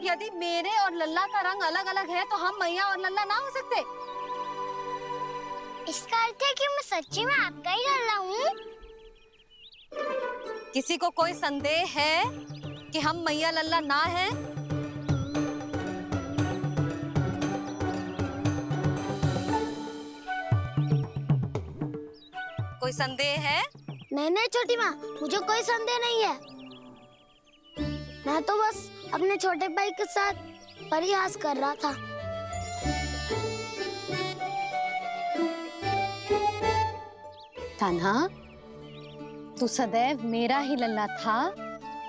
यदि मेरे और लल्ला का रंग अलग अलग है तो हम मैया और लल्ला ना हो सकते? इसका अर्थ है कि मैं सच्ची में आपका ही लल्ला हूँ? किसी को कोई संदेह है कि हम मैया लल्ला ना हैं? कोई संदेह है? नहीं नहीं छोटी माँ, मुझे कोई संदेह नहीं है। मैं तो बस अपने छोटे भाई के साथ परिहास कर रहा था। कान्हा, तू सदैव मेरा ही लल्ला था,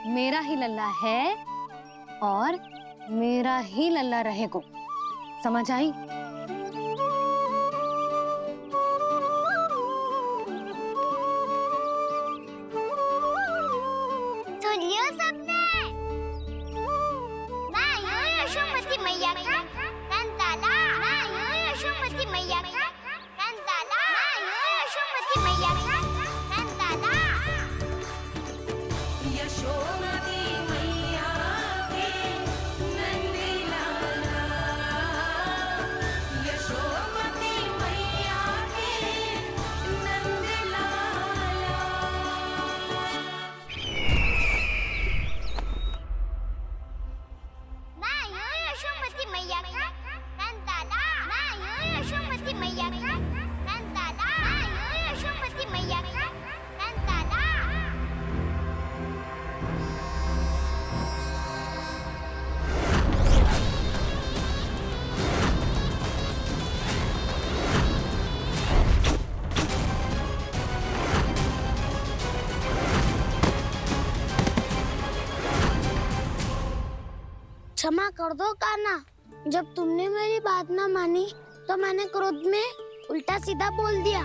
मेरा ही लल्ला है और मेरा ही लल्ला रहेगा। समझ आई? मैया का कंताला, यशोमती मैया का कंताला, यशोमती मैया का कंताला। यशोमती मैया के नंदी लाला, यशोमती मैया के नंदी लाला। यशोमती मैया का कंताला, यशोमती मैया का कंताला, यशोमती मैया का कंताला। क्षमा कर दो कान्हा, जब तुमने मेरी बात ना मानी तो मैंने क्रोध में उल्टा सीधा बोल दिया।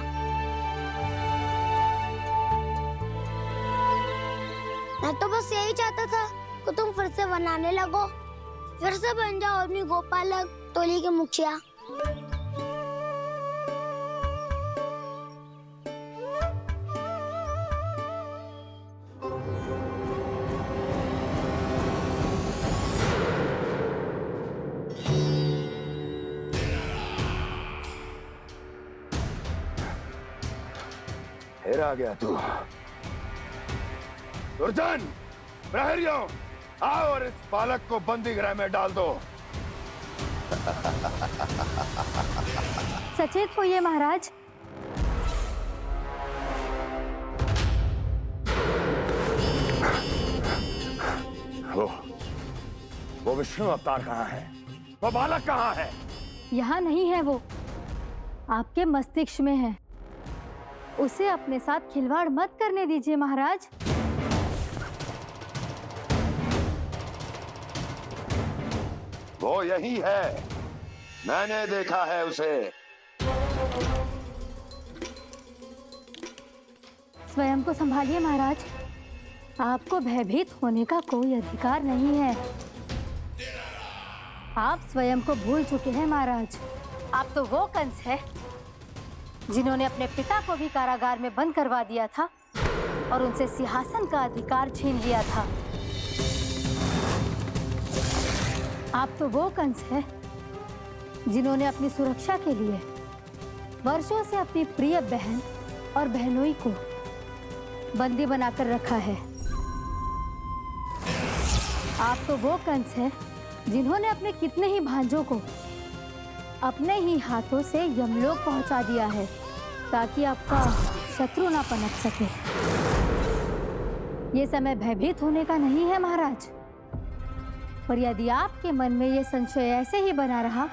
मैं तो बस यही चाहता था कि तुम फिर से बनाने लगो, फिर से बन जाओ अपनी गोपालक टोली के मुखिया। फिर आ गया तू। दुर्जन, प्रहरियों, आओ और इस बालक को बंदी गृह में डाल दो। सचेत होइए महाराज। वो विष्णु अवतार कहाँ है? वो बालक कहाँ है? यहाँ नहीं है वो, आपके मस्तिष्क में है। उसे अपने साथ खिलवाड़ मत करने दीजिए महाराज। वो यही है, मैंने देखा है उसे। स्वयं को संभालिए महाराज, आपको भयभीत होने का कोई अधिकार नहीं है। आप स्वयं को भूल चुके हैं महाराज। आप तो वो कंस है जिन्होंने अपने पिता को भी कारागार में बंद करवा दिया था और उनसे सिंहासन का अधिकार छीन लिया था। आप तो वो कंस है जिन्होंने अपनी सुरक्षा के लिए वर्षों से अपनी प्रिय बहन और बहनोई को बंदी बनाकर रखा है। आप तो वो कंस है जिन्होंने अपने कितने ही भांजों को अपने ही हाथों से यमलोक पहुंचा दिया है ताकि आपका शत्रु ना पनप सके। ये समय भयभीत होने का नहीं है महाराज, पर यदि आपके मन में ये संशय ऐसे ही बना रहा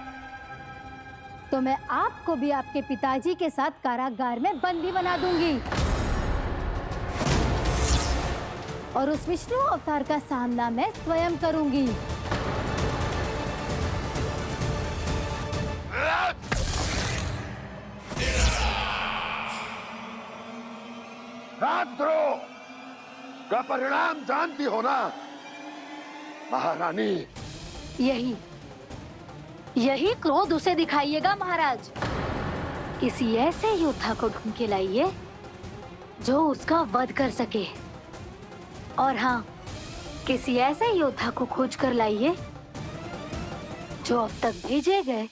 तो मैं आपको भी आपके पिताजी के साथ कारागार में बंदी बना दूंगी और उस विष्णु अवतार का सामना मैं स्वयं करूंगी। राजद्रोह का परिणाम जानती हो ना महारानी? यही क्रोध उसे दिखाइएगा महाराज। किसी ऐसे योद्धा को ढूंढ के लाइए जो उसका वध कर सके, और हाँ, किसी ऐसे योद्धा को खोज कर लाइए जो अब तक भेजे गए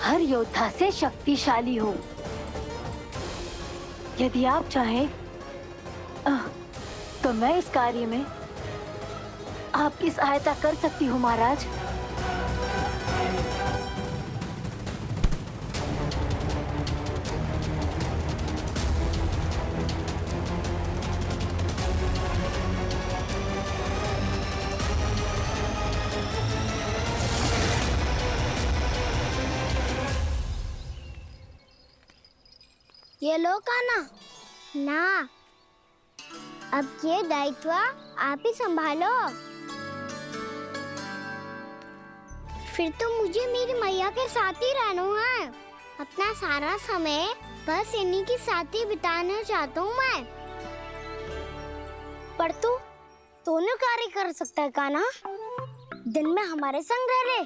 हर योद्धा से शक्तिशाली हो। यदि आप चाहें तो मैं इस कार्य में आपकी सहायता कर सकती हूँ महाराज। ये लो काना। ना, अब ये दायित्व आप ही संभालो। फिर तो मुझे मेरी मैया के साथ ही रहना है। अपना सारा समय बस इन्हीं के साथ ही बिताना चाहता हूँ मैं। पर तू दोनों कार्य कर सकता है काना। दिन में हमारे संग रह ले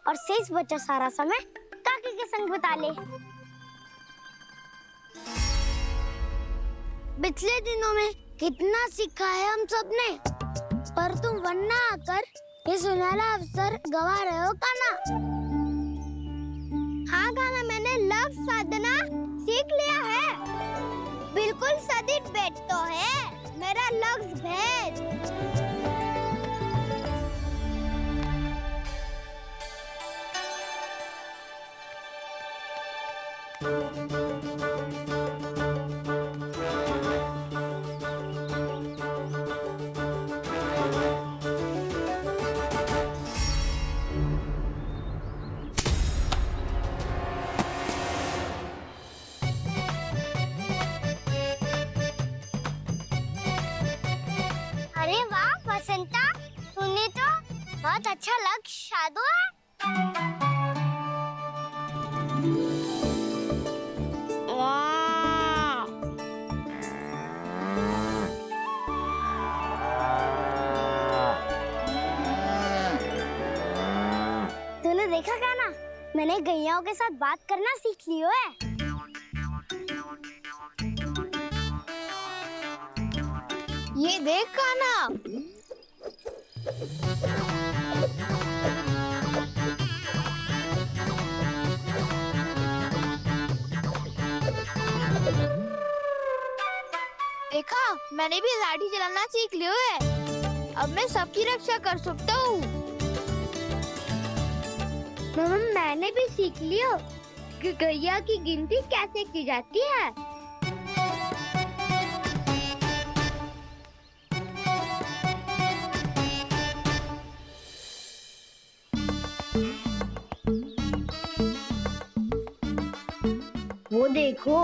और शेष बचा सारा समय काकी के संग बिता ले। पिछले दिनों में कितना सीखा है हम सबने, पर तुम वरना आकर ये सुनहरा अवसर गवा रहे हो काना। हाँ काना, मैंने लक्ष्य साधना सीख लिया है। बिल्कुल सदित भेद तो है मेरा लक्ष्य भेद। अरे वाह बसंता, तूने तो बहुत अच्छा लक्ष्य साधा है। वाह! तूने देखा क्या ना, मैंने गैयाओं के साथ बात करना सीख लियो है। ये देख काना। देखा, मैंने भी लाठी चलाना सीख लियो है। अब मैं सबकी रक्षा कर सकता हूँ। मैंने भी सीख लियो कि गैया की गिनती कैसे की जाती है। वो देखो,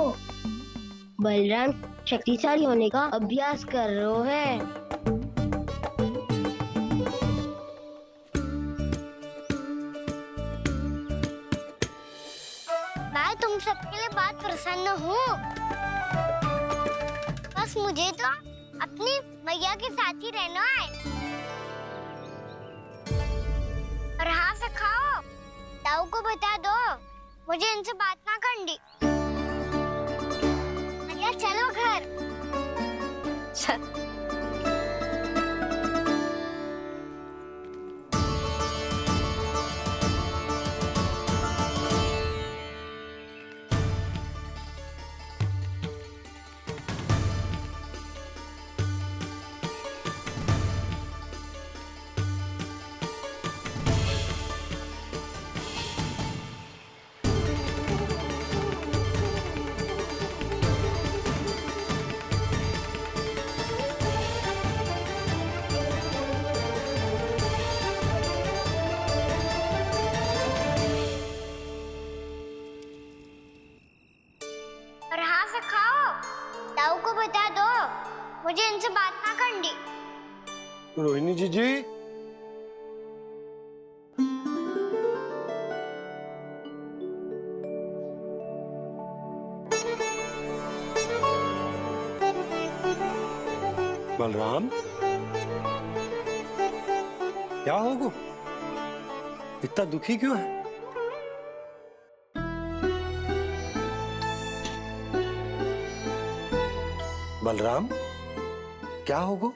बलराम शक्तिशाली होने का अभ्यास कर रहे हैं। मैं तुम सबके लिए बहुत प्रसन्न हूँ। बस मुझे तो अपनी मैया के साथ ही रहना है। और हाँ से खाओ, ताऊ को बता दो मुझे इनसे बात ना करनी। मैया चलो घर। और हाँ से खाओ, ताऊ को बता दो मुझे इनसे बात ना करनी। रोहिणी जी बलराम, क्या होगा? इतना दुखी क्यों है? बलराम, क्या होगा?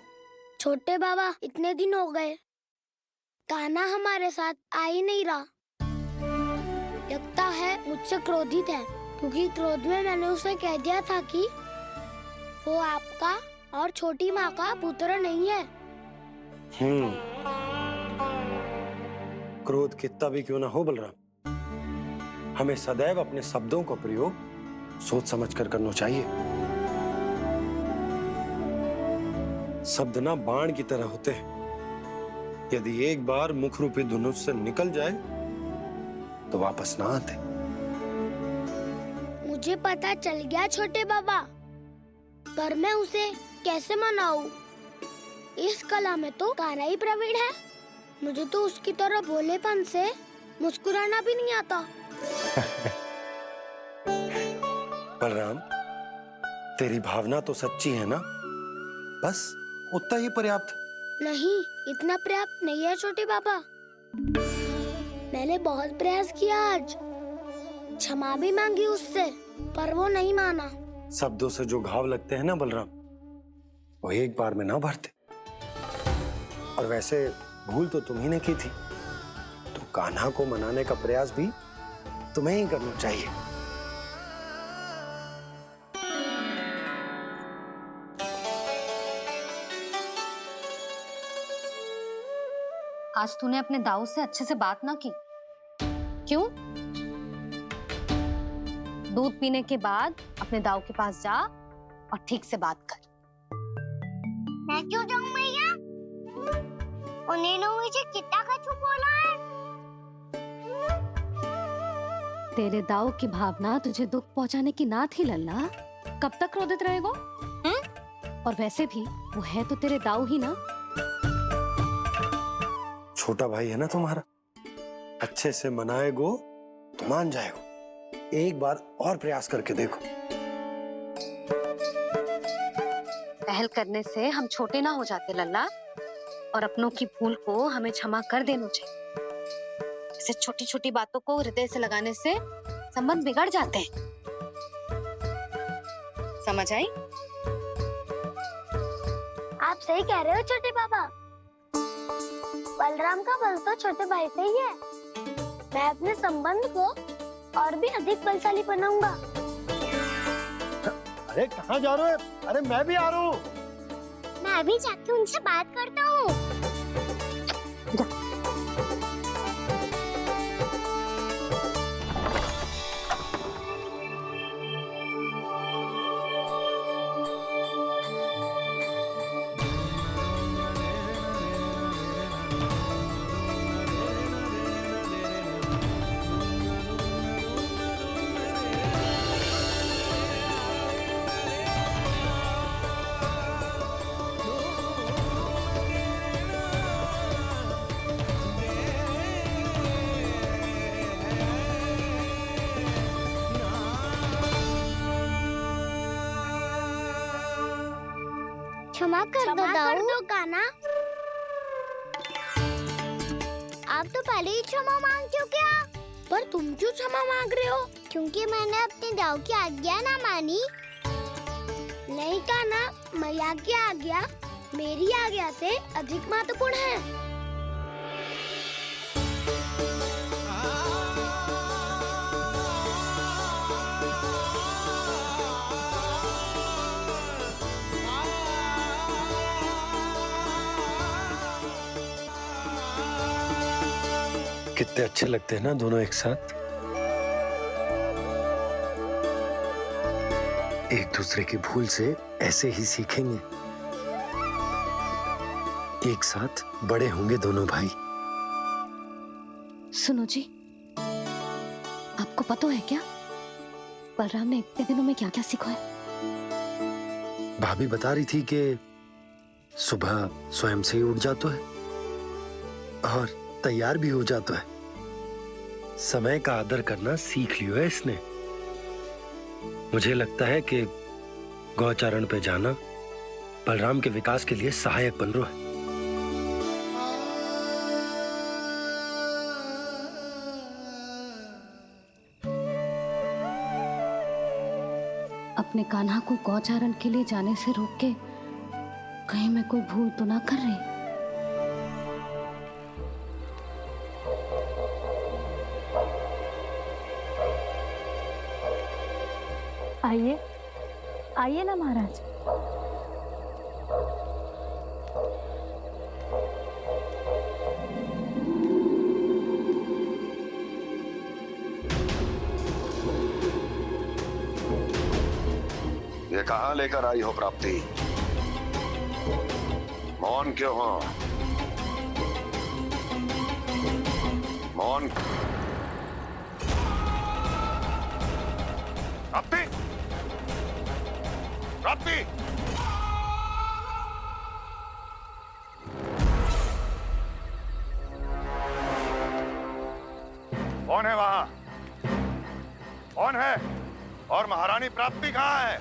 छोटे बाबा, इतने दिन हो गए कान्हा हमारे साथ आ ही नहीं रहा। लगता है मुझसे क्रोधित है, क्योंकि क्रोध में मैंने उसे कह दिया था कि वो आपका और छोटी माँ का पुत्र नहीं है। क्रोध कितना भी क्यों ना हो बलराम, हमें सदैव अपने शब्दों का प्रयोग सोच समझ कर करना चाहिए। शब्द ना बाण की तरह होते हैं, यदि एक बार मुख रूपी धनुष से निकल जाए तो वापस ना आते। मुझे पता चल गया छोटे बाबा, पर मैं उसे कैसे मनाऊं? इस कला में तो कान्हा ही प्रवीण है। मुझे तो उसकी तरह भोलेपन से मुस्कुराना भी नहीं आता। बलराम, तेरी भावना तो सच्ची है ना, बस उतना ही पर्याप्त। नहीं, इतना पर्याप्त नहीं है छोटे बाबा। मैंने बहुत प्रयास किया आज, क्षमा भी मांगी उससे, पर वो नहीं माना। शब्दों से जो घाव लगते हैं ना बलराम, वो एक बार में ना भरते। और वैसे भूल तो तुम्ही ने की थी, तो कान्हा को मनाने का प्रयास भी तुम्हें ही करना चाहिए। आज तूने अपने दाऊ से अच्छे से बात ना की, क्यों? दूध पीने के बाद अपने दाऊ के पास जा और ठीक से बात कर। मैं क्यों जाऊं मैया? उन्होंने मुझे कितना कछु बोला है। तेरे दाऊ की भावना तुझे दुख पहुंचाने की ना थी लल्ला। कब तक क्रोधित रहेगो? और वैसे भी वो है तो तेरे दाऊ ही ना। छोटा भाई है ना तुम्हारा, अच्छे से मनाएगो तो मान जाएगो। एक बार और प्रयास करके देखो। पहल करने से हम छोटे ना हो जाते लल्ला, और अपनों की भूल को हमें क्षमा कर देना चाहिए। ऐसे छोटी छोटी बातों को हृदय से लगाने से संबंध बिगड़ जाते हैं। समझ आई? आप सही कह रहे हो छोटे बाबा। बलराम का बल तो छोटे भाई से ही है। मैं अपने संबंध को और भी अधिक बलशाली बनाऊंगा। अरे कहाँ जा रहे हो? अरे मैं भी आ रहा हूँ। मैं अभी जाके उनसे बात करता हूँ। क्षमा कर दो कान्हा। आप तो पहले ही क्षमा मांगते हो क्या? पर तुम क्यों क्षमा मांग रहे हो? क्योंकि मैंने अपने दाऊ की आज्ञा ना मानी। नहीं कान्हा, मैया की आज्ञा मेरी आज्ञा से अधिक महत्वपूर्ण है। कितने अच्छे लगते हैं ना दोनों एक साथ। एक दूसरे की भूल से ऐसे ही सीखेंगे। एक साथ बड़े होंगे दोनों भाई। सुनो जी, आपको पता है क्या बलराम ने इतने दिनों में क्या क्या सीखा है? भाभी बता रही थी कि सुबह स्वयं से ही उठ जाता है और तैयार भी हो जाता है। समय का आदर करना सीख लियो है इसने। मुझे लगता है कि गौचारण पे जाना बलराम के विकास के लिए सहायक बन रहा है। अपने कान्हा को गौचारण के लिए जाने से रोक के कहीं मैं कोई भूल तो ना कर रही? आइए आइए ना महाराज। ये कहाँ लेकर आई हो प्राप्ति? मौन क्यों हो? मौन। प्राप्ति, प्राप्ति, कौन है वहां? कौन है? और महारानी प्राप्ति कहाँ है?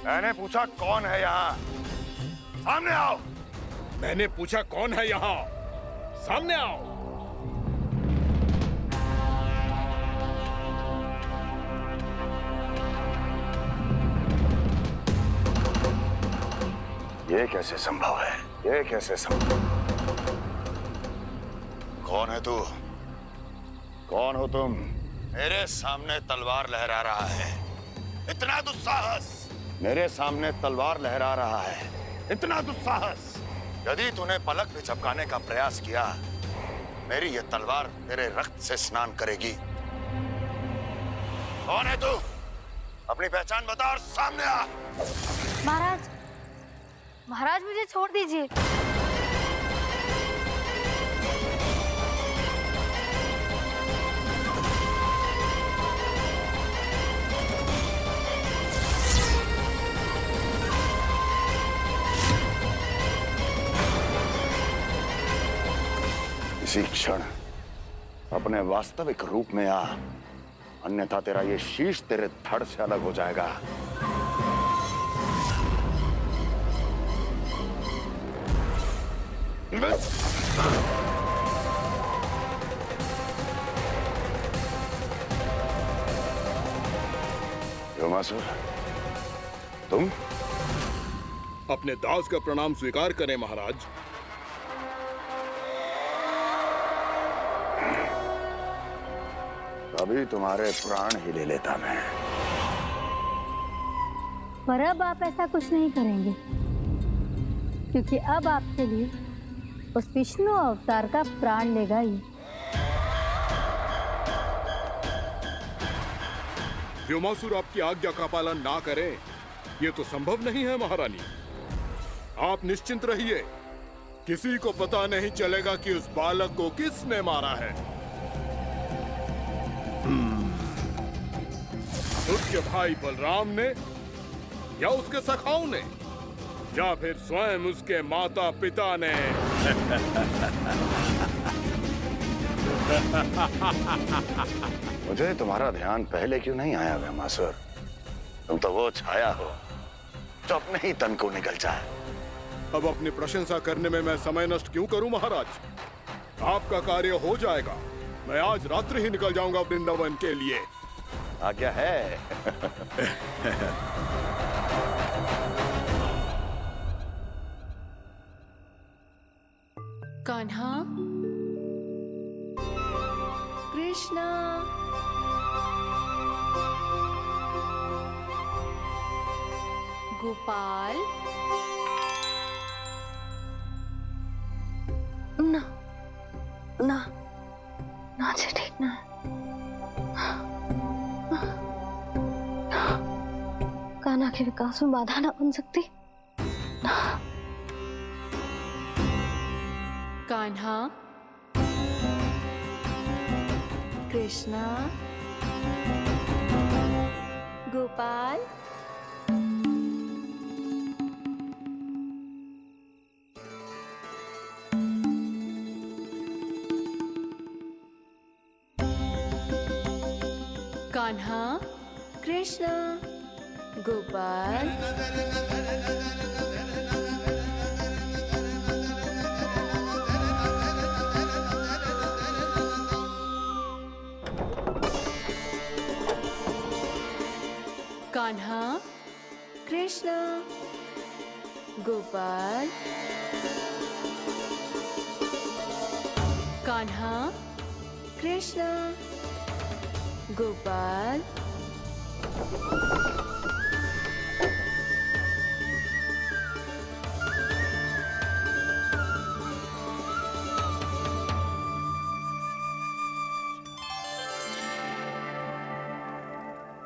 मैंने पूछा कौन है यहाँ? सामने आओ। मैंने पूछा कौन है यहाँ? सामने आओ। ये कैसे संभव है? ये कैसे संभव? कौन है तू? कौन हो तुम? मेरे सामने तलवार लहरा रहा है। इतना दुस्साहस! मेरे सामने तलवार लहरा रहा है। इतना दुस्साहस! यदि तूने पलक भी झपकाने का प्रयास किया, मेरी ये तलवार तेरे रक्त से स्नान करेगी। कौन है तू? अपनी पहचान बता और सामने आ। महाराज, महाराज मुझे छोड़ दीजिए। इसी क्षण अपने वास्तविक रूप में आ, अन्यथा तेरा ये शीश तेरे धड़ से अलग हो जाएगा। योमासुर, तुम? अपने दास का प्रणाम स्वीकार करें महाराज। अभी तुम्हारे प्राण ही ले लेता मैं। पर अब आप ऐसा कुछ नहीं करेंगे, क्योंकि अब आपके लिए उस विष्णु अवतार का प्राण लेगा ही। व्योमासुर आपकी आज्ञा का पालन ना करे, ये तो संभव नहीं है महारानी। आप निश्चिंत रहिए, किसी को पता नहीं चलेगा कि उस बालक को किसने मारा है। उसके भाई बलराम ने, या उसके सखाओं ने, या फिर स्वयं उसके माता पिता ने। मुझे तुम्हारा ध्यान पहले क्यों नहीं आया व्योमासुर? तुम तो वो छाया हो जो अपने ही तन को निगल जाए। अब अपनी प्रशंसा करने में मैं समय नष्ट क्यों करूं महाराज? आपका कार्य हो जाएगा। मैं आज रात्रि ही निकल जाऊंगा वृंदावन के लिए। आज्ञा है। कान्हा, कृष्णा, गोपाल। ना ना ना जी, ठीक ना। कान्हा के विकास में बाधा ना बन सकती। कान्हा, कृष्णा, गोपाल। कान्हा, कृष्णा, गोपाल। कान्हा, कृष्णा, गोपाल। कान्हा, कृष्ण, गोपाल,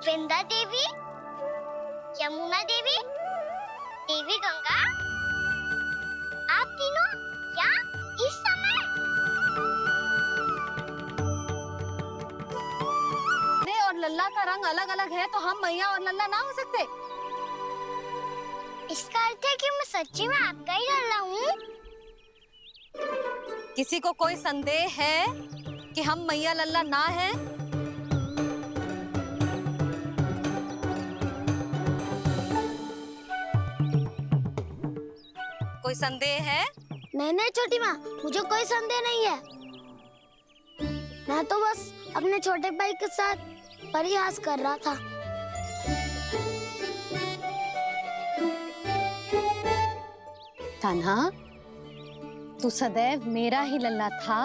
वृंदा देवी, यमुना देवी, देवी गंगा, आप तीनों यहाँ इस समय? ने और लल्ला का रंग अलग अलग है तो हम मैया और लल्ला ना हो सकते? इसका अर्थ है कि मैं सच्ची में आपका ही लल्ला हूँ? किसी को कोई संदेह है कि हम मैया लल्ला ना हैं? कोई संदेह है? नहीं छोटी माँ, मुझे कोई संदेह नहीं है। मैं तो बस अपने छोटे भाई के साथ परिहास कर रहा था। कान्हा, तू सदैव मेरा ही लल्ला था,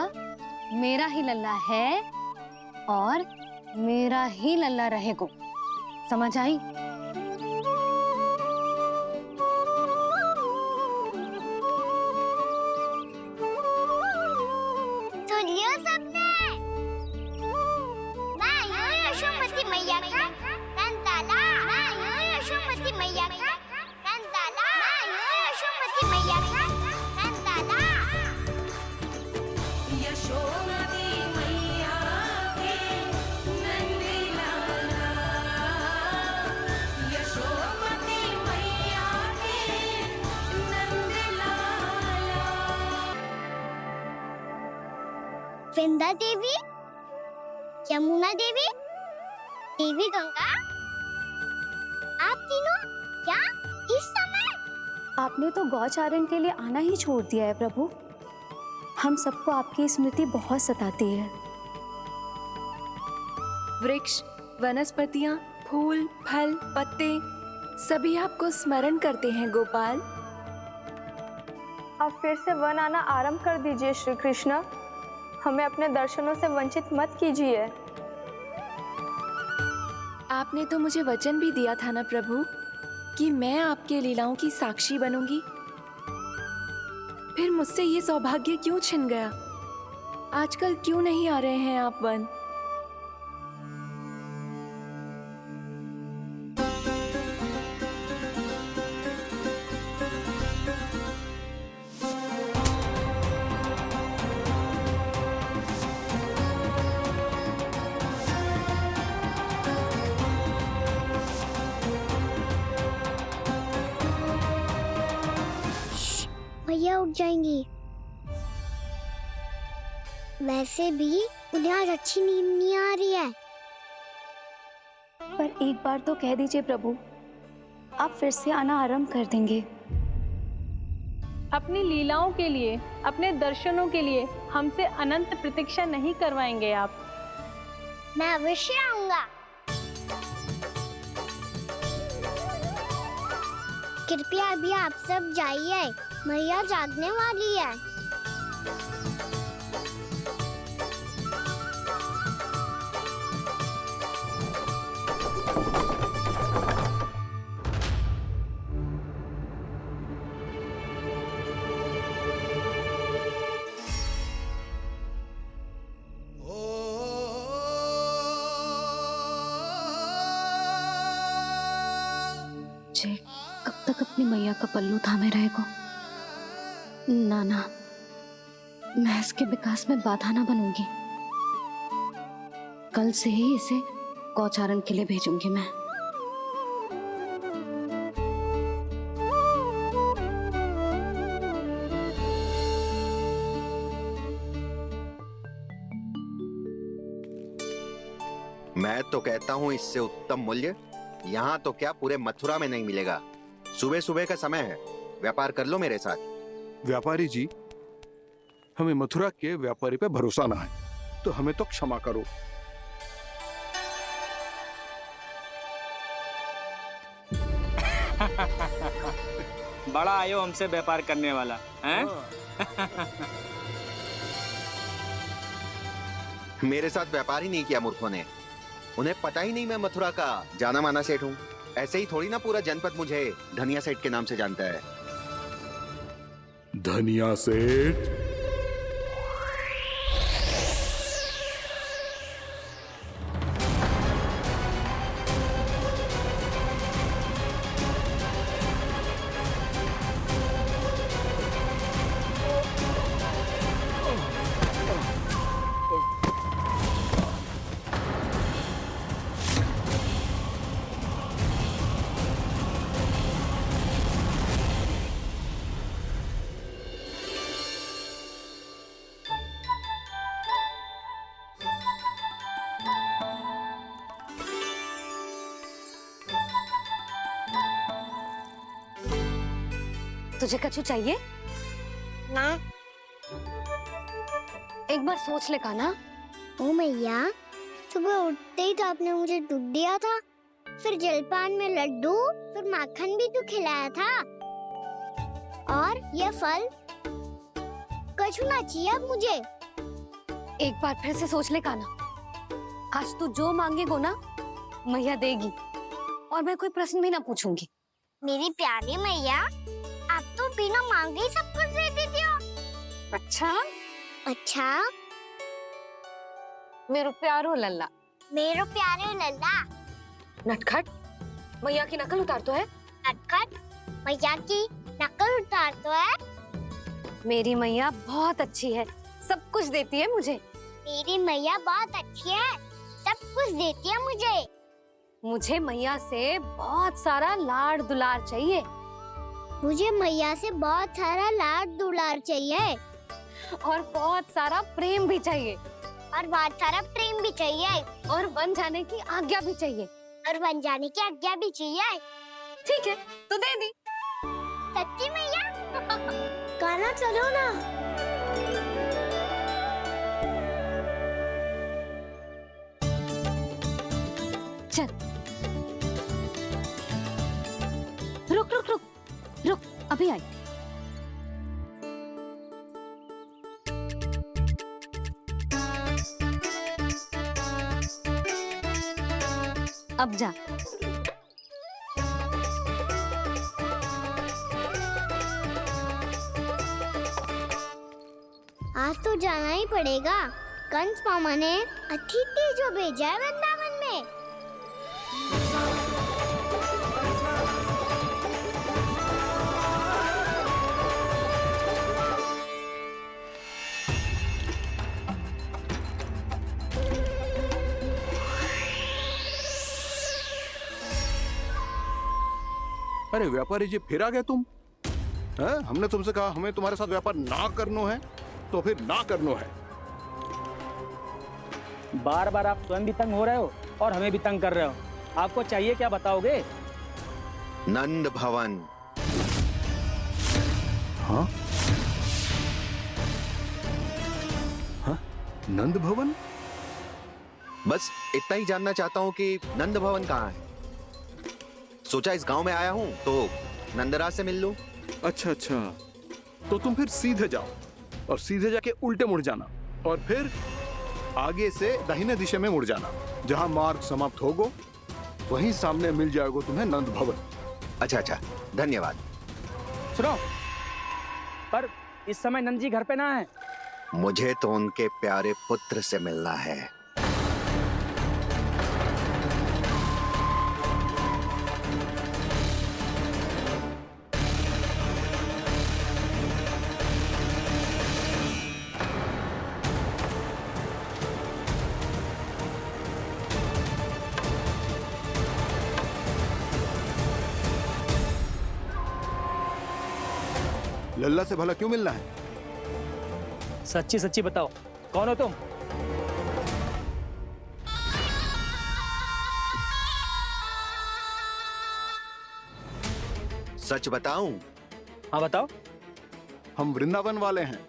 मेरा ही लल्ला है और मेरा ही लल्ला रहेगा। समझ आई? सुन लियो सबने, मैं यूं यशोमती मैया का कंताला, मैं यूं यशोमती मैया का कंताला, मैं यूं यशोमती मैया का कंताला। यशोमती मैया के नंदी लाला, यशोमती मैया के नंदी लाला। वृंदा देवी, यमुना देवी, देवी गंगा, आप तीनों क्या इस समय? आपने तो गौचारण के लिए आना ही छोड़ दिया है प्रभु। हम सबको आपकी स्मृति बहुत सताती है। वृक्ष, वनस्पतियां, फूल, फल, पत्ते सभी आपको स्मरण करते हैं गोपाल। अब फिर से वन आना आरंभ कर दीजिए श्री कृष्ण। हमें अपने दर्शनों से वंचित मत कीजिए। आपने तो मुझे वचन भी दिया था ना प्रभु कि मैं आपके लीलाओं की साक्षी बनूंगी। फिर मुझसे ये सौभाग्य क्यों छिन गया? आजकल क्यों नहीं आ रहे हैं आप वन? भैया उठ जाएंगी। वैसे भी उन्हें आज अच्छी नींद नहीं आ रही है। पर एक बार तो कह दीजिए प्रभु, आप फिर से आना आरंभ कर देंगे। अपनी लीलाओं के लिए, अपने दर्शनों के लिए हमसे अनंत प्रतीक्षा नहीं करवाएंगे आप? मैं अवश्य आऊंगा। कृपया अभी आप सब जाइए, मैया जागने वाली है। जे कब तक अपनी मैया का पल्लू थामे रहेगा? ना ना, मैं इसके विकास में बाधा ना बनूंगी। कल से ही इसे गौचारण के लिए भेजूंगी मैं। मैं तो कहता हूँ इससे उत्तम मूल्य यहाँ तो क्या पूरे मथुरा में नहीं मिलेगा। सुबह सुबह का समय है, व्यापार कर लो मेरे साथ। व्यापारी जी, हमें मथुरा के व्यापारी पे भरोसा ना है, तो हमें तो क्षमा करो। बड़ा आयो हमसे व्यापार करने वाला हैं? मेरे साथ व्यापार ही नहीं किया मूर्खों ने। उन्हें पता ही नहीं मैं मथुरा का जाना माना सेठ हूँ। ऐसे ही थोड़ी ना पूरा जनपद मुझे धनिया सेठ के नाम से जानता है। धनिया सेठ? तुझे कछु चाहिए ना। एक बार सोच ले कान्हा। ओ मैया, सुबह उठते ही तो आपने मुझे दूध दिया था, फिर जलपान में लड्डू, फिर माखन भी तो खिलाया था। और ये फल कछु ना चाहिए अब मुझे। एक बार फिर से सोच ले कान्हा। आज तू जो मांगेगो ना मैया देगी, और मैं कोई प्रश्न भी ना पूछूंगी। मेरी प्यारी मैया, आप तो बिना मांगे ही सब कुछ दे देती हो। अच्छा अच्छा, मेरो प्यारो लल्ला। मेरो प्यारे लल्ला। नटखट, मैया की नकल उतार तो है। नटखट, मैया की नकल उतार तो है। मेरी मैया बहुत अच्छी है, सब कुछ देती है मुझे। मेरी मैया बहुत अच्छी है, सब कुछ देती है मुझे। मुझे मैया से बहुत सारा लाड़ दुलार चाहिए। मुझे मैया से बहुत सारा लाड दुलार चाहिए, और बहुत सारा प्रेम भी चाहिए, और बहुत सारा प्रेम भी चाहिए, और बन जाने की आज्ञा भी चाहिए। और बन जाने की आज्ञा भी चाहिए। ठीक है, तो दे दी। सच्ची मैया? गाना चलो ना। चल, रुक रुक रुक रुक, अभी आई। अब जा। आज तो जाना ही पड़ेगा। कंस मामा ने अतिथि जो भेजा है वृंदावन में। अरे व्यापारी जी, फिर आ गए तुम? हैं? हमने तुमसे कहा हमें तुम्हारे साथ व्यापार ना करना है, तो फिर ना करना है। बार बार आप स्वयं भी तंग हो रहे हो और हमें भी तंग कर रहे हो। आपको चाहिए क्या बताओगे? नंद भवन। हाँ? हाँ? नंद भवन? बस इतना ही जानना चाहता हूँ कि नंद भवन कहाँ है। सोचा इस गांव में आया हूँ तो नंदराज से मिल लूं। अच्छा अच्छा, तो तुम फिर सीधे जाओ और सीधे जाके उल्टे मुड़ जाना, और फिर आगे से दाहिने दिशा में मुड़ जाना। जहाँ मार्ग समाप्त होगा वहीं सामने मिल जाएगा तुम्हें नंद भवन। अच्छा अच्छा, धन्यवाद। सुनो, पर इस समय नंद जी घर पे ना है। मुझे तो उनके प्यारे पुत्र से मिलना है। लल्ला से भला क्यों मिलना है? सच्ची सच्ची बताओ, कौन हो तुम? सच बताऊं? हाँ बताओ। हम वृंदावन वाले हैं।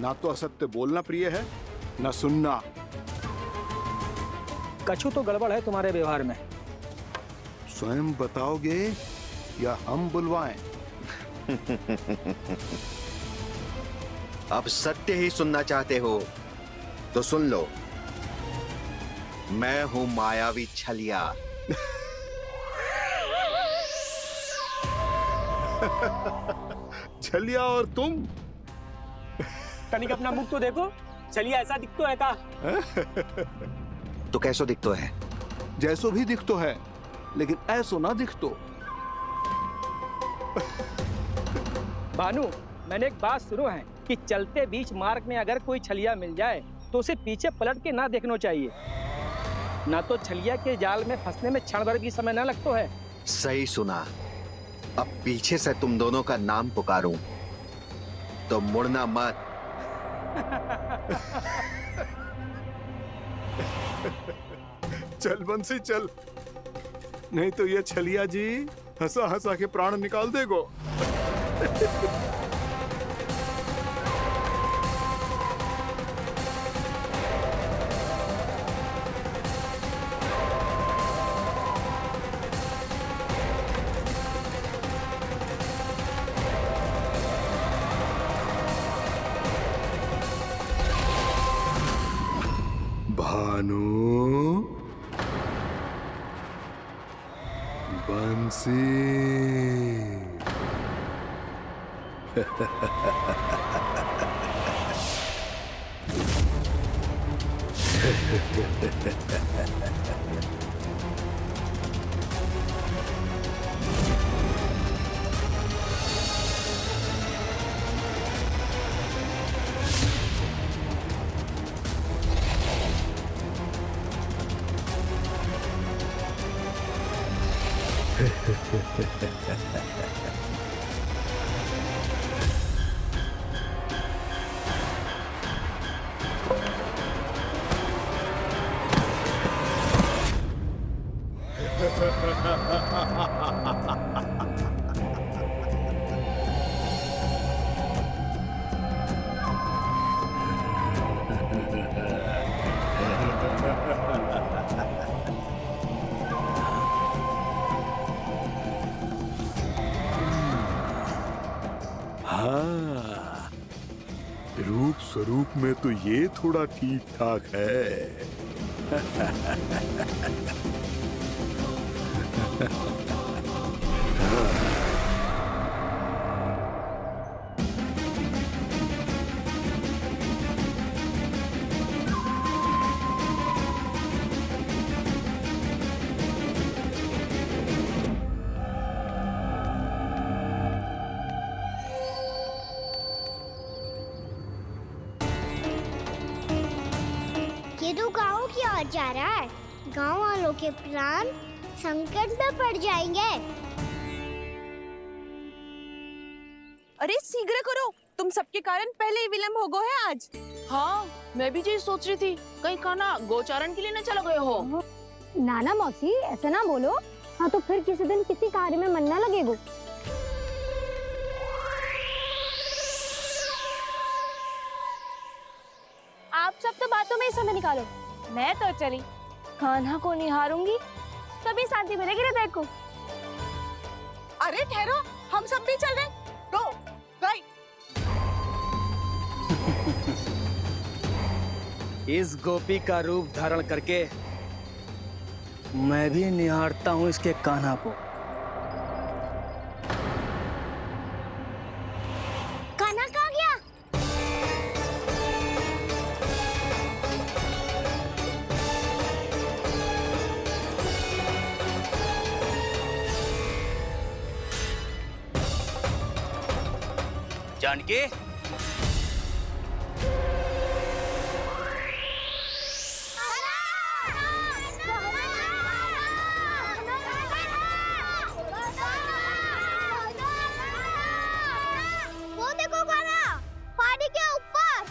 ना तो असत्य बोलना प्रिय है, ना सुनना। कछु तो गड़बड़ है तुम्हारे व्यवहार में। स्वयं बताओगे या हम बुलवाएं? अब सत्य ही सुनना चाहते हो तो सुन लो, मैं हूं मायावी छलिया। छलिया और तुम? तनिक अपना मुख तो देखो, चलिए ऐसा दिखतो है का? तो कैसो दिखतो है? जैसो भी दिखतो है, लेकिन ऐसो ना दिखतो। भानु, मैंने एक बात सुनो है कि चलते बीच मार्ग में अगर कोई छलिया मिल जाए तो उसे पीछे पलट के ना देखना चाहिए, ना तो छलिया के जाल में फंसने में क्षण भर भी समय ना लगता है। सही सुना। अब पीछे से तुम दोनों का नाम पुकारूं तो मुड़ना मत। चल बंसी चल, नहीं तो ये छलिया जी हंसा हंसा के प्राण निकाल देगो। भानु, बंसी। हाँ, रूप स्वरूप में तो ये थोड़ा ठीक ठाक है। ये तो गाँव की ओर जा रहा है। गाँव वालों के प्राण संकट में पड़ जाएंगे। अरे शीघ्र करो, तुम सबके कारण पहले ही विलंब हो गए है आज। हाँ, मैं भी यही सोच रही थी, कहीं खाना गोचारण के लिए न चला गए हो। नाना मौसी, ऐसे ना बोलो। हाँ तो फिर किसी दिन किसी कार्य में मन ना लगेगा। आप सब तो बातों में ही समय निकालो। मैं तो चली, कान्हा को निहारूंगी, तभी शांति मिलेगी हृदय को। अरे ठहरो, हम सब भी चल रहे। रो, गई। इस गोपी का रूप धारण करके मैं भी निहारता हूँ इसके कान्हा को। कान्हा कहाँ गया? जानकी, वो देखो कान्हा, पहाड़ी के ऊपर।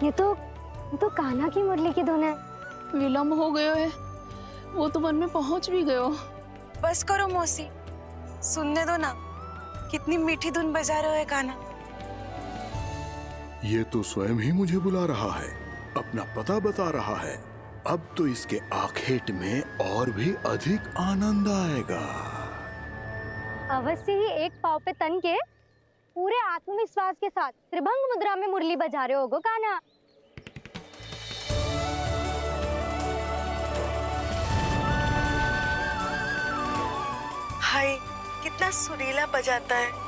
ये तो कान्हा की मुरली की धुन है। विलम्ब हो गयो है, वो तो वन में पहुंच भी गयो। बस करो मौसी, सुनने दो ना, कितनी मीठी धुन बजा रहे हो कान्हा। ये तो स्वयं ही मुझे बुला रहा है, अपना पता बता रहा है। अब तो इसके आखेट में और भी अधिक आनंद आएगा। अवश्य ही एक पाव पे तन के पूरे आत्मविश्वास के साथ त्रिभंग मुद्रा में मुरली बजा रहे होगो कान्हा। हाय, कितना सुरीला बजाता है।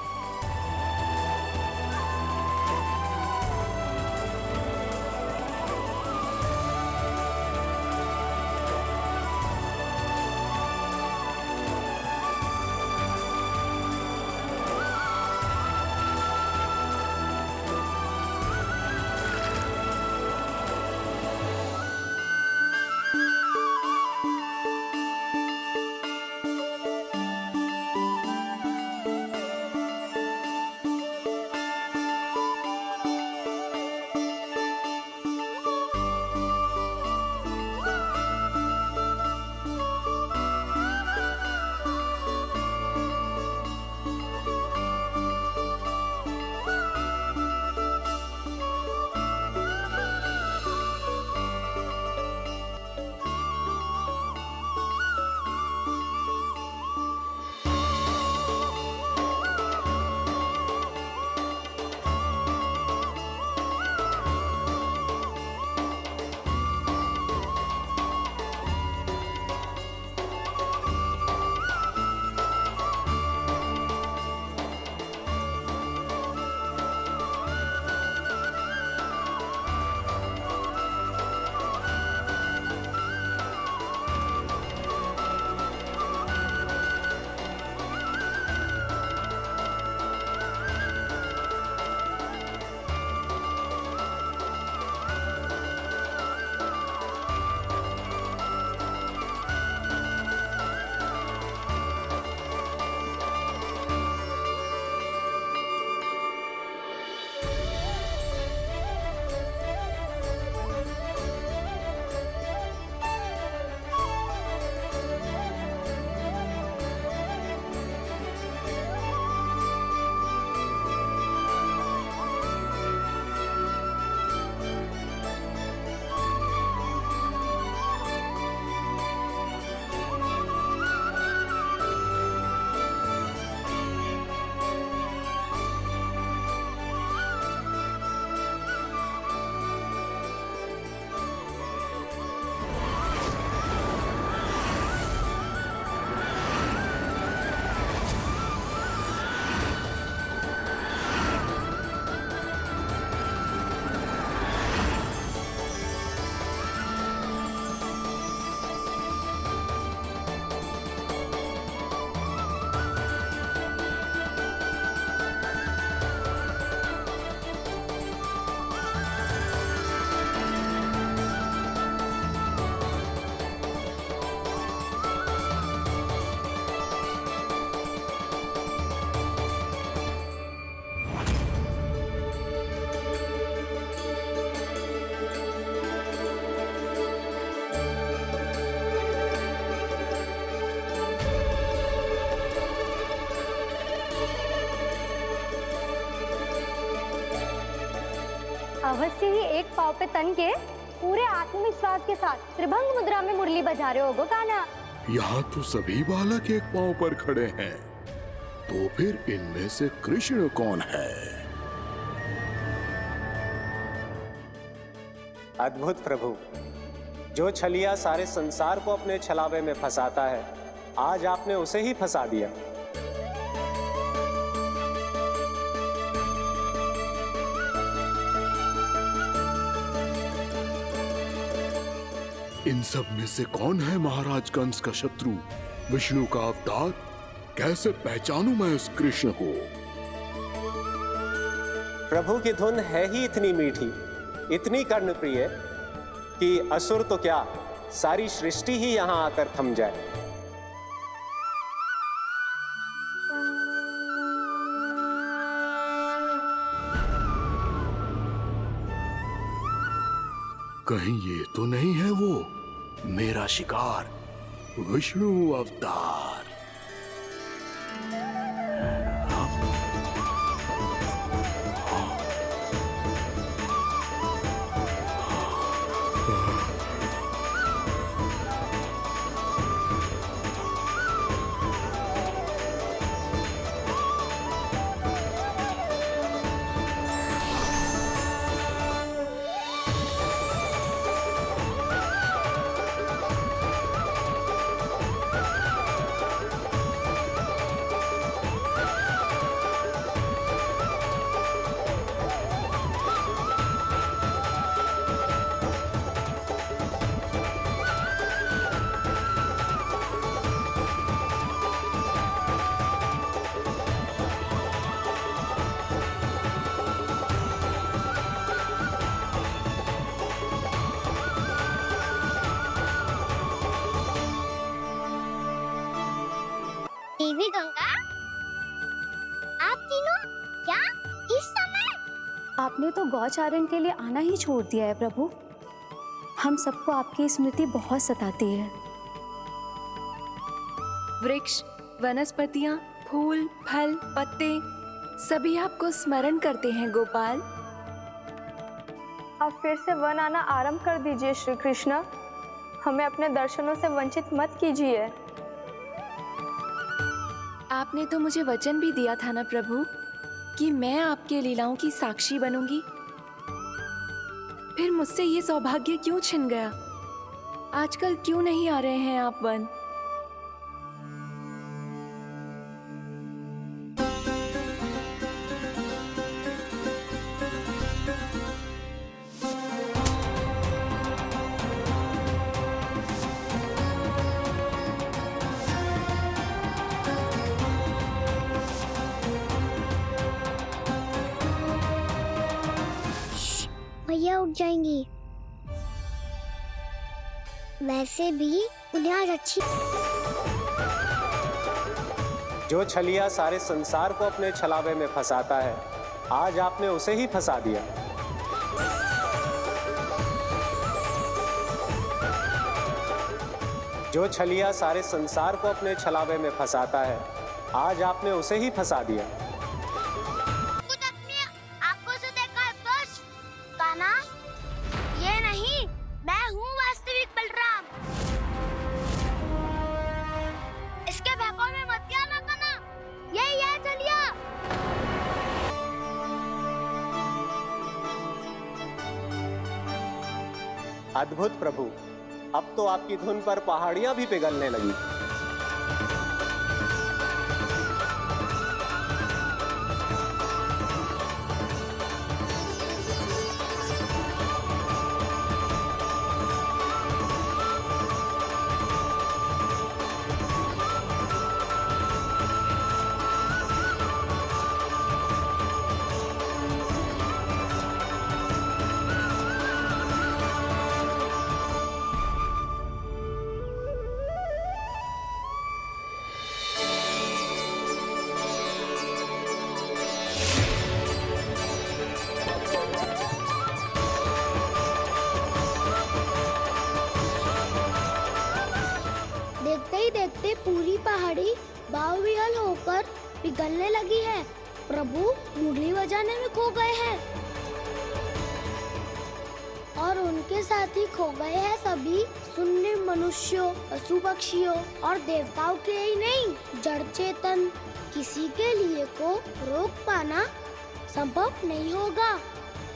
अवश्य ही एक पाव पे तन के पूरे आत्मविश्वास के साथ त्रिभंग मुद्रा में मुरली बजा रहे होगो कान्हा। यहाँ तो सभी बालक एक पांव पर खड़े हैं, तो फिर इनमें से कृष्ण कौन है? अद्भुत प्रभु, जो छलिया सारे संसार को अपने छलावे में फंसाता है, आज आपने उसे ही फंसा दिया। इन सब में से कौन है महाराज कंस का शत्रु, विष्णु का अवतार? कैसे पहचानूं मैं उस कृष्ण को? प्रभु की धुन है ही इतनी मीठी, इतनी कर्णप्रिय कि असुर तो क्या, सारी सृष्टि ही यहाँ आकर थम जाए। कहीं ये तो नहीं है वो मेरा शिकार विष्णु अवतार? देवी गंगा, आप तीनों क्या इस समय? आपने तो गौचारण के लिए आना ही छोड़ दिया है प्रभु। हम सबको आपकी स्मृति बहुत सताती है। वृक्ष, वनस्पतियाँ, फूल, फल, पत्ते सभी आपको स्मरण करते हैं गोपाल। अब फिर से वन आना आरंभ कर दीजिए श्री कृष्ण। हमें अपने दर्शनों से वंचित मत कीजिए। आपने तो मुझे वचन भी दिया था ना प्रभु कि मैं आपके लीलाओं की साक्षी बनूंगी। फिर मुझसे ये सौभाग्य क्यों छिन गया? आजकल क्यों नहीं आ रहे हैं आप वन? भैया उठ जाएंगी। वैसे भी उन्हें आज अच्छी। जो छलिया सारे संसार को अपने छलावे में फंसाता है, आज आपने उसे ही फंसा दिया। जो छलिया सारे संसार को अपने छलावे में फंसाता है, आज आपने उसे ही फंसा दिया। ये नहीं, मैं हूँ वास्तविक बलराम। इसके बहकावे में मत आना करना। यही है चलिया। अद्भुत प्रभु, अब तो आपकी धुन पर पहाड़ियां भी पिघलने लगी। देखते ही देखते पूरी पहाड़ी बाहुविहल होकर पिघलने लगी है। प्रभु मुरली बजाने में खो गए हैं और उनके साथ ही खो गए हैं सभी सुनने मनुष्यों, पशु पक्षियों और देवताओं के ही नहीं, जड़ चेतन किसी के लिए को रोक पाना संभव नहीं होगा।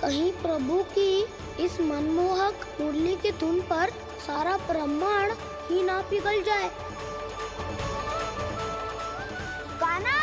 कहीं प्रभु की इस मनमोहक मुरली की धुन पर सारा ब्रह्मांड ही ना पिघल जाए। गाना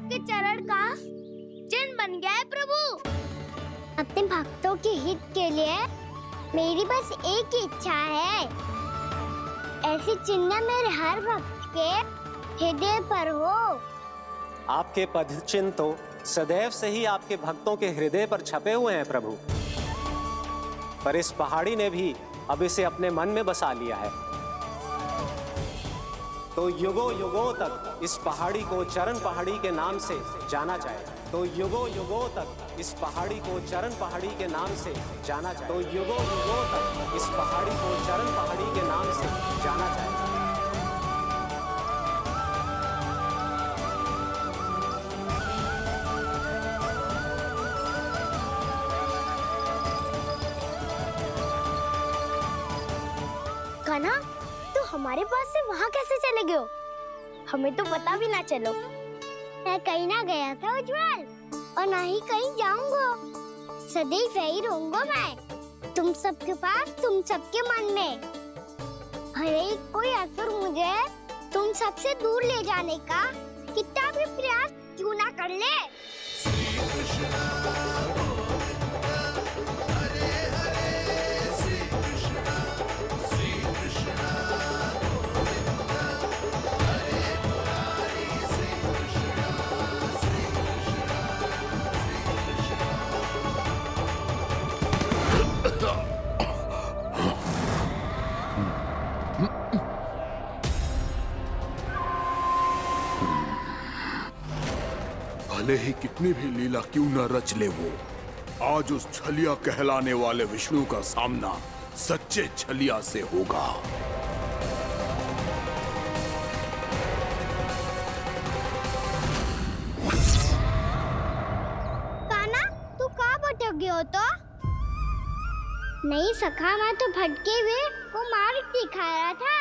आपके चरण का चिन्ह बन गया है प्रभु। अपने भक्तों के हित के लिए मेरी बस एक ही इच्छा है, ऐसी चिन्ह मेरे हर भक्त के हृदय पर हो। आपके पद चिन्ह तो सदैव से ही आपके भक्तों के हृदय पर छपे हुए हैं प्रभु, पर इस पहाड़ी ने भी अब इसे अपने मन में बसा लिया है। तो युगों युगों तक इस पहाड़ी को चरण पहाड़ी के नाम से जाना जाए। तो युगों युगों तक इस पहाड़ी को चरण पहाड़ी के नाम से जाना जाए। तो युगों युगों तक इस पहाड़ी को चरण पहाड़ी के नाम से जाना जाए। कान्हा, तो हमारे पास से वहाँ कैसे चले गए हो? हमें तो पता भी ना चलो। मैं कहीं ना गया था उज्जवल, और ना ही कहीं जाऊंगा। सदैव यही रहूंगा मैं, तुम सबके पास, तुम सबके मन में। भले ही कोई असुर मुझे तुम सबसे दूर ले जाने का कितना भी प्रयास क्यों ना कर ले। भले ही कितनी भी लीला क्यों न रच ले वो, आज उस छलिया कहलाने वाले विष्णु का सामना सच्चे छलिया से होगा। कान्हा, तू कहाँ भटक गए हो? तो नहीं सखा, मैं तो भटके हुए को मार दिखा रहा था।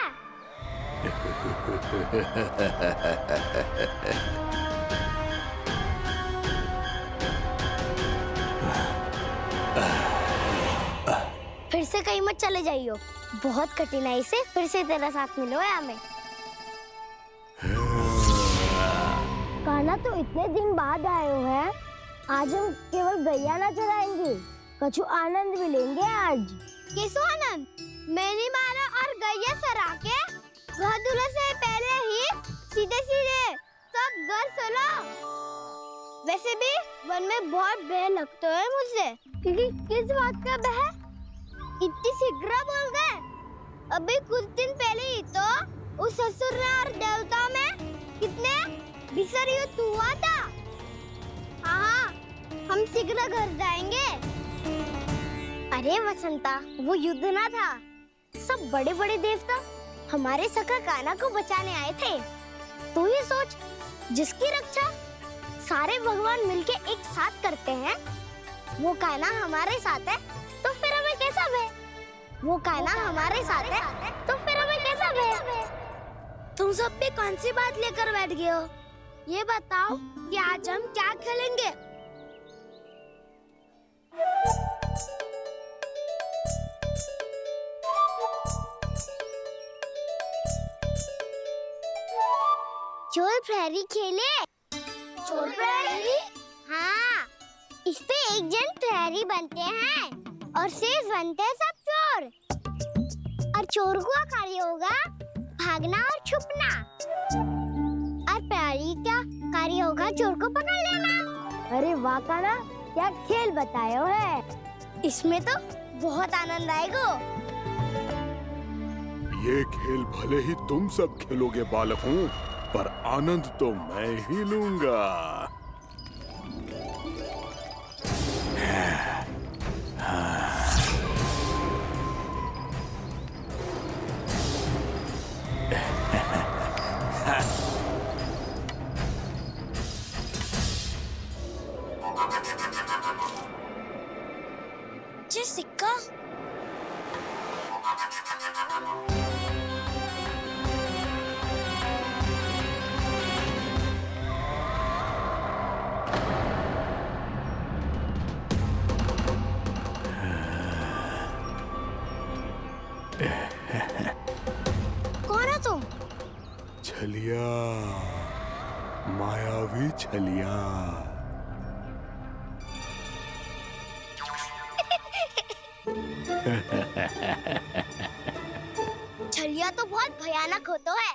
फिर से कहीं मत चले जाइयो, बहुत कठिनाई से फिर से तेरा साथ मिलो है हमें। कान्हा, तो इतने दिन बाद आए हो हैं, आज हम केवल गैया ना चराएंगे, कछु आनंद भी लेंगे आज। कैसो आनंद? मैंने मारा और गैया चरा के घर दूल्हे से पहले ही सीधे सीधे सब घर चलो। वैसे भी वन में बहुत भय लगता है मुझसे, क्योंकि किस बात का भय? इतनी शीघ्र बोल गए। अभी कुछ दिन पहले ही तो उस असुर और देवता में कितने भीषण युद्ध हुआ था। हाँ, हम शीघ्र घर जाएंगे। अरे वसंता, वो युद्ध ना था, सब बड़े बड़े देवता हमारे सखा कान्हा को बचाने आए थे। तू ये सोच, जिसकी रक्षा सारे भगवान मिलके एक साथ करते हैं, वो कान्हा हमारे साथ है, तो फिर हमें कैसा भय? वो कान्हा हमारे साथ है, तो फिर हमें कैसा भय? तुम सब भी कौन सी बात लेकर बैठ गए हो? ये बताओ कि आज हम क्या खेलेंगे? चोर प्रहरी खेले? चोर प्रहरी? हाँ, इस पे एक जन प्रहरी बनते हैं और शेष बनते हैं सब चोर। और चोर का कार्य होगा भागना और छुपना, और प्रहरी का कार्य होगा चोर को पकड़ लेना। अरे वाह कान्हा, क्या खेल बताए हो है। इसमें तो बहुत आनंद आएगा। ये खेल भले ही तुम सब खेलोगे बालकों, पर आनंद तो मैं ही लूंगा। सिक्का छलिया, मायावी छलिया। छलिया तो बहुत भयानक होता है,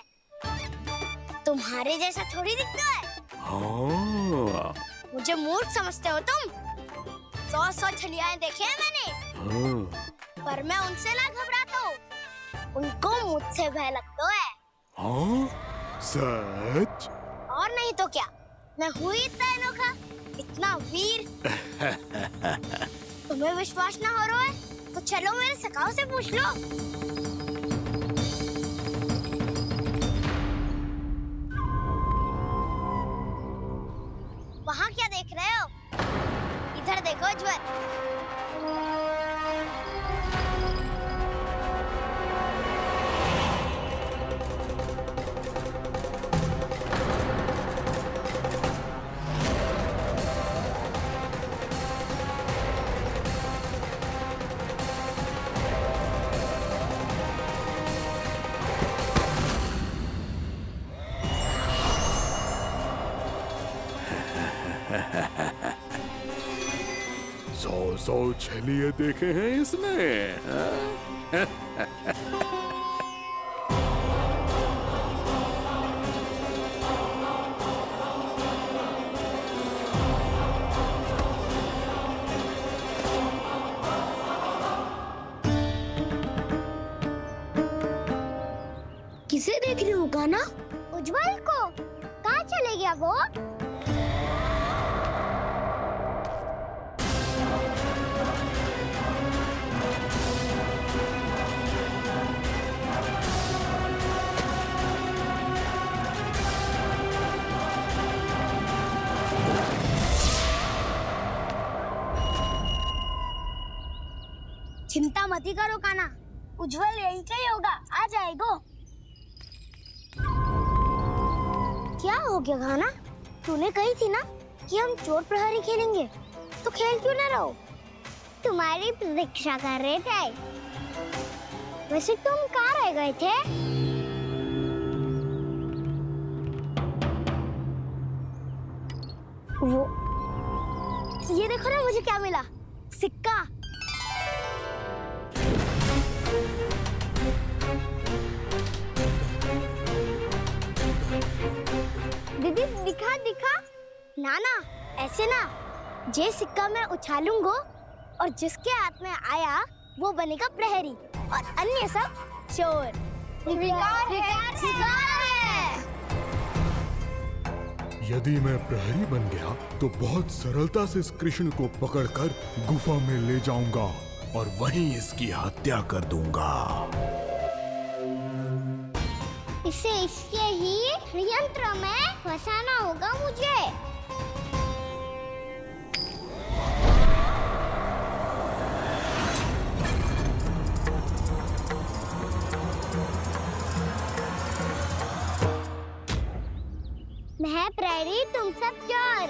तुम्हारे जैसा थोड़ी दिखता है। हाँ। मुझे मूर्ख समझते हो तुम? 100 छलियाएं देखे हैं मैंने, हाँ। पर मैं उनसे ना घबराता हूँ, उनको मुझसे भय लगता है। हाँ? सच? और नहीं तो क्या, मैं हूँ ही इतना अनोखा, इतना वीर। तुम्हें विश्वास ना हो रहा है तो चलो मेरे सखाओं से पूछ लो। वहाँ क्या देख रहे हो? इधर देखो ज्वर। सौ छलिए देखे हैं इसने। किसे देख रही हूँ कान्हा? उज्जवल को। कहाँ चले गया वो? चिंता मत ही करो कान्हा, उज्जवल यही का ही होगा, आ जाएगा। क्या हो गया कान्हा? तूने कही थी ना कि हम चोर प्रहरी खेलेंगे, तो खेल क्यों ना रहो? तुम्हारी प्रतीक्षा कर रहे थे। वैसे तुम कहाँ रह गए थे? वो ये देखो ना, मुझे क्या मिला? सिक्का। दीदी दिखा दिखा। ना ना, ऐसे ना, जे सिक्का मैं उछालूंगा और जिसके हाथ में आया वो बनेगा प्रहरी और अन्य सब चोर। शिकार है। यदि मैं प्रहरी बन गया तो बहुत सरलता से इस कृष्ण को पकड़कर गुफा में ले जाऊंगा और वहीं इसकी हत्या कर दूंगा। इसे इसके ही यंत्र में फंसाना होगा मुझे। मैं प्रहरी, तुम सब चोर।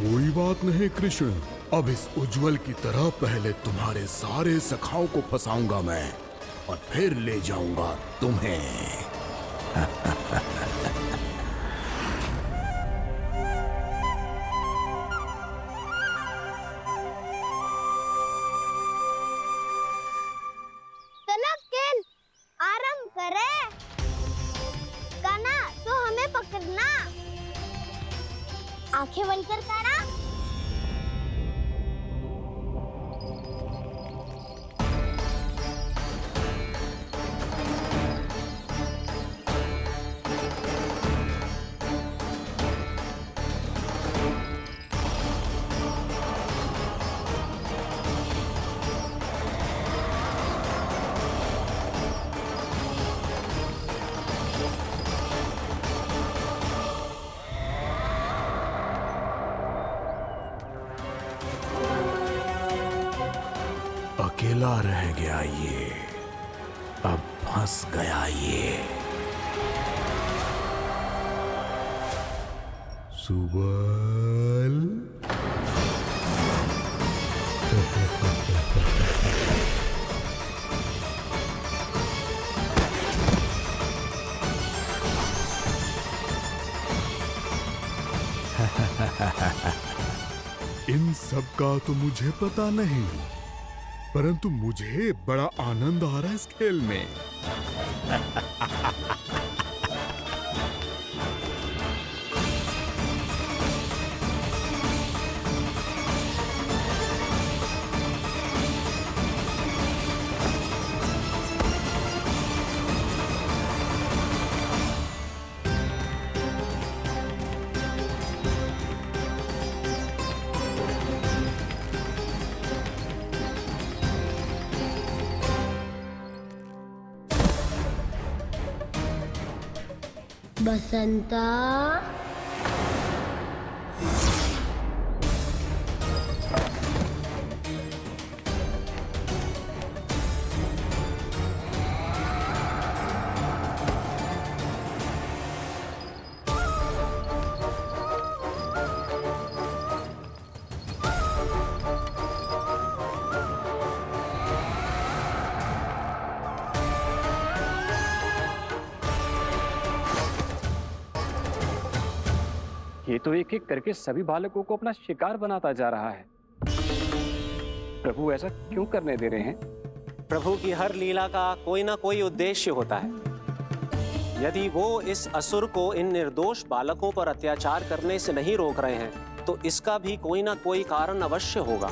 कोई बात नहीं कृष्ण, अब इस उज्जवल की तरह पहले तुम्हारे सारे सखाओं को फंसाऊंगा मैं और फिर ले जाऊंगा तुम्हें। चलो खेल आरंभ करें। कान्हा तो हमें पकड़ना। आंखें बंद कर कान्हा। अकेला रह गया ये, अब फंस गया ये। सुबल। सबका तो मुझे पता नहीं, परंतु मुझे बड़ा आनंद आ रहा है इस खेल में। बसंता, ये तो एक एक करके सभी बालकों को अपना शिकार बनाता जा रहा है। प्रभु ऐसा क्यों करने दे रहे हैं? प्रभु की हर लीला का कोई ना कोई उद्देश्य होता है। यदि वो इस असुर को इन निर्दोष बालकों पर अत्याचार करने से नहीं रोक रहे हैं, तो इसका भी कोई ना कोई कारण अवश्य होगा।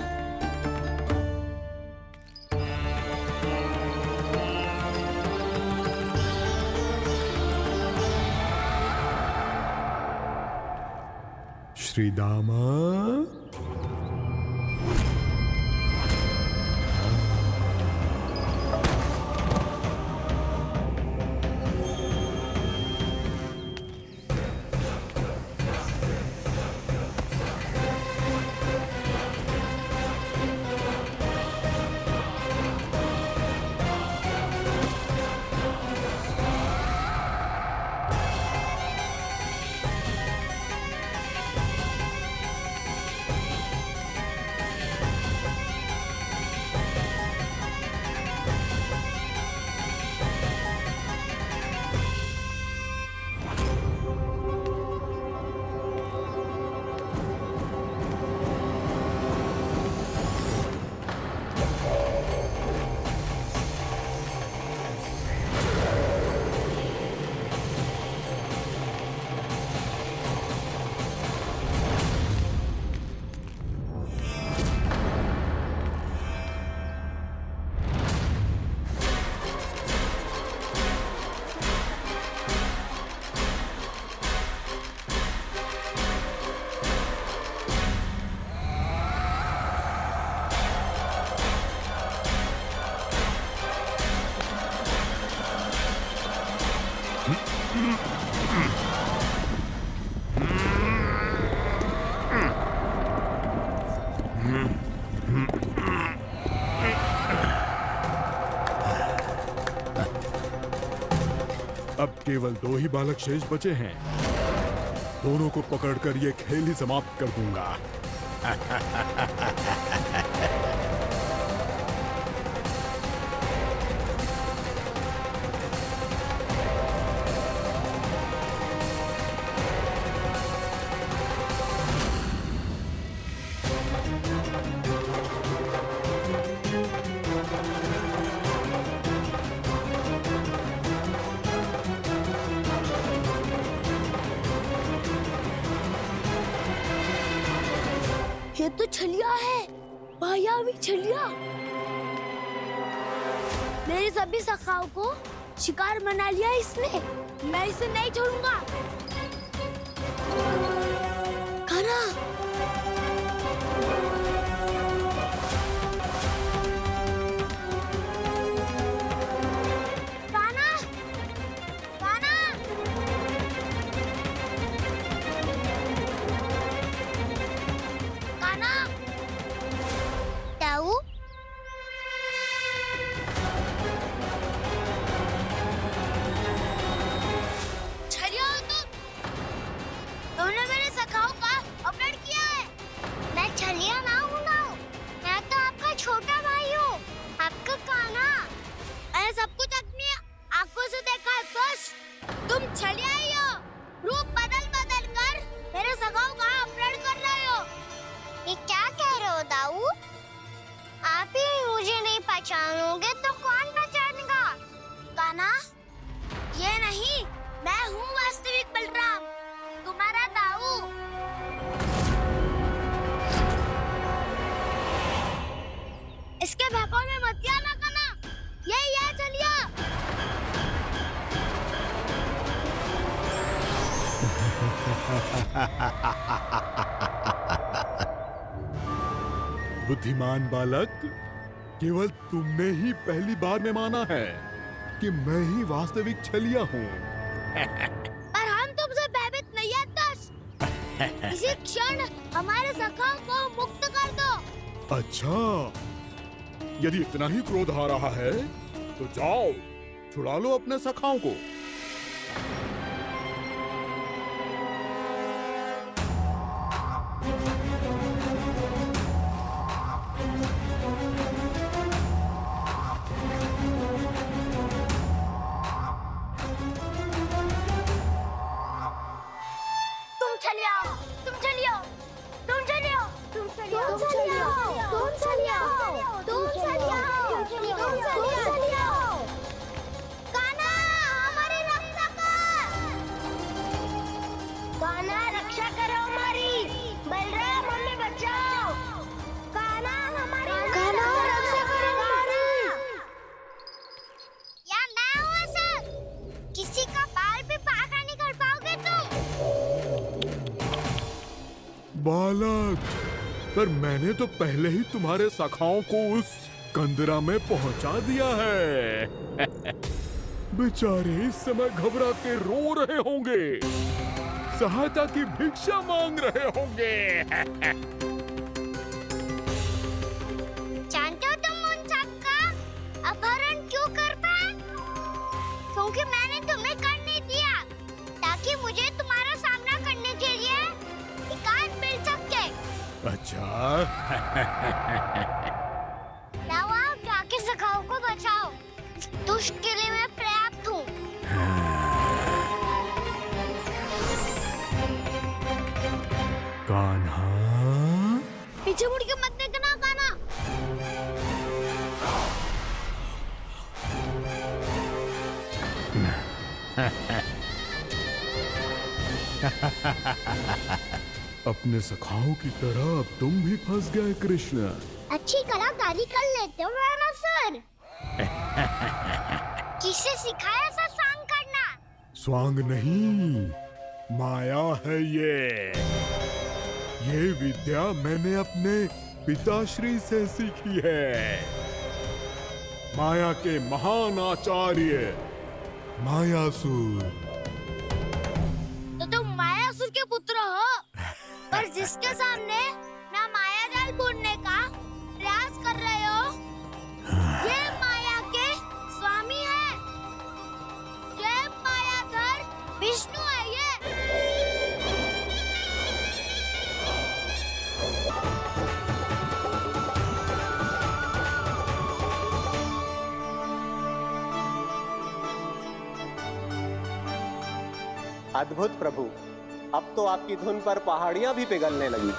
श्री दामा, अब केवल 2 ही बालक शेष बचे हैं। दोनों को पकड़कर ये खेल ही समाप्त कर दूंगा। ये तो छलिया है, मायावी छलिया। मेरे सभी सखाओं को शिकार बना लिया इसने। मैं इसे नहीं छोड़ूंगा। कान्हा, कान्हा, कान्हा। कान्हा, ताऊ, छलिया हो तुम। तुमने मेरे सखाओं का अपहरण किया। पहचानोगे तो कौन पहचानेगा? कान्हा, ये नहीं, मैं हूँ वास्तविक बलराम, तुम्हारा दाऊ। इसके बहकावे में मत आना कान्हा, ये चलिए। बुद्धिमान बालक, केवल तुमने ही पहली बार में माना है कि मैं ही वास्तविक छलिया हूँ। पर हम तुमसे भयभीत नहीं है दस। इसी क्षण हमारे सखाओं को मुक्त कर दो। अच्छा, यदि इतना ही क्रोध आ रहा है तो जाओ, छुड़ा लो अपने सखाओं को। बालक, पर मैंने तो पहले ही तुम्हारे सखाओं को उस कंदरा में पहुंचा दिया है। बेचारे इस समय घबरा के रो रहे होंगे, सहायता की भिक्षा मांग रहे होंगे। जानते हो तुम उन सबका अपहरण क्यों कर पाए? क्योंकि मैंने तुम्हें कर नहीं दिया, ताकि मुझे तुम्हारा सामना करने के लिए हिकायत मिल सके। अच्छा। लाओ, आप जाके सखाओं को बचाओ। इस दुष्ट के लिए मैं पर्याप्त हूँ। कान्हा, पीछे मुड़ के मत देखना कान्हा। अपने सखाओं की तरह अब तुम भी फंस गए कृष्ण। अच्छी कलाकारी कर लेते हो ना सर। किसे सिखाया ऐसा स्वांग करना? स्वांग नहीं, माया है ये विद्या मैंने अपने पिताश्री से सीखी है। माया के महान आचार्य मायासुर। तो तुम मायासुर के पुत्र हो, पर जिसके सामने ना माया जाल बुनने का प्रयास कर रहे हो, ये माया के स्वामी है। ये मायाधर विष्णु है। ये अद्भुत प्रभु, अब तो आपकी धुन पर पहाड़ियां भी पिघलने लगी।